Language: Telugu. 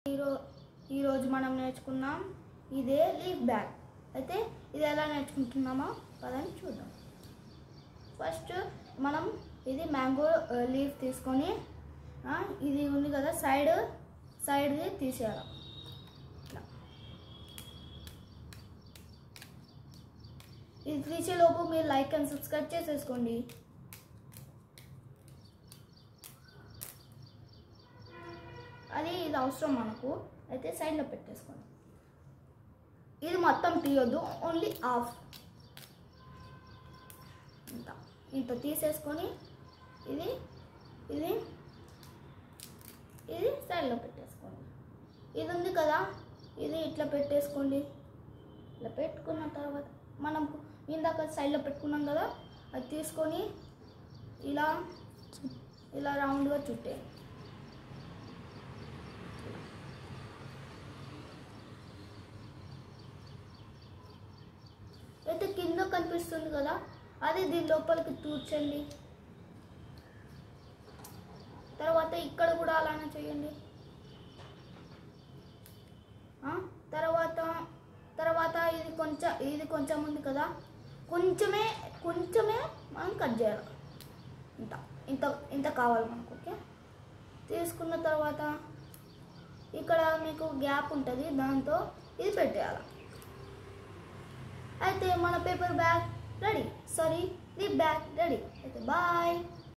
ఈరోజు మనం నేర్చుకున్నాం ఇదే లీఫ్ బ్యాగ్. అయితే ఇది ఎలా నేర్చుకుంటున్నామో పదని చూద్దాం. ఫస్ట్ మనం ఇది మ్యాంగో లీఫ్ తీసుకొని ఇది ఉంది కదా సైడ్ది తీసేయాలి. ఇది తీసేలోపు మీరు లైక్ అండ్ సబ్స్క్రైబ్ చేసేసుకోండి. ఇది అవసరం మనకు. అయితే సైడ్లో పెట్టేసుకోండి. ఇది మొత్తం తీయొద్దు, ఓన్లీ హాఫ్ ఇంత తీసేసుకొని ఇది ఇది ఇది సైడ్లో పెట్టేసుకోండి. ఇది ఉంది కదా, ఇది ఇట్లా పెట్టేసుకోండి. ఇట్లా పెట్టుకున్న తర్వాత మనం ఇందాక సైడ్లో పెట్టుకున్నాం కదా, అది తీసుకొని ఇలా ఇలా రౌండ్గా చుట్టేయండి. అయితే కింద కనిపిస్తుంది కదా, అది దీని లోపలికి తూర్చండి. తర్వాత ఇక్కడ కూడా అలానే చేయండి. తర్వాత ఇది కొంచెం ఉంది కదా, కొంచెమే మనం కట్ చేయాలి. ఇంత కావాలి మనకు. ఓకే, తీసుకున్న తర్వాత ఇక్కడ మీకు గ్యాప్ ఉంటుంది, దాంతో ఇది పెట్టేయాలి. అయితే మన paper bag ready, leaf bag ready. అయితే బాయ్.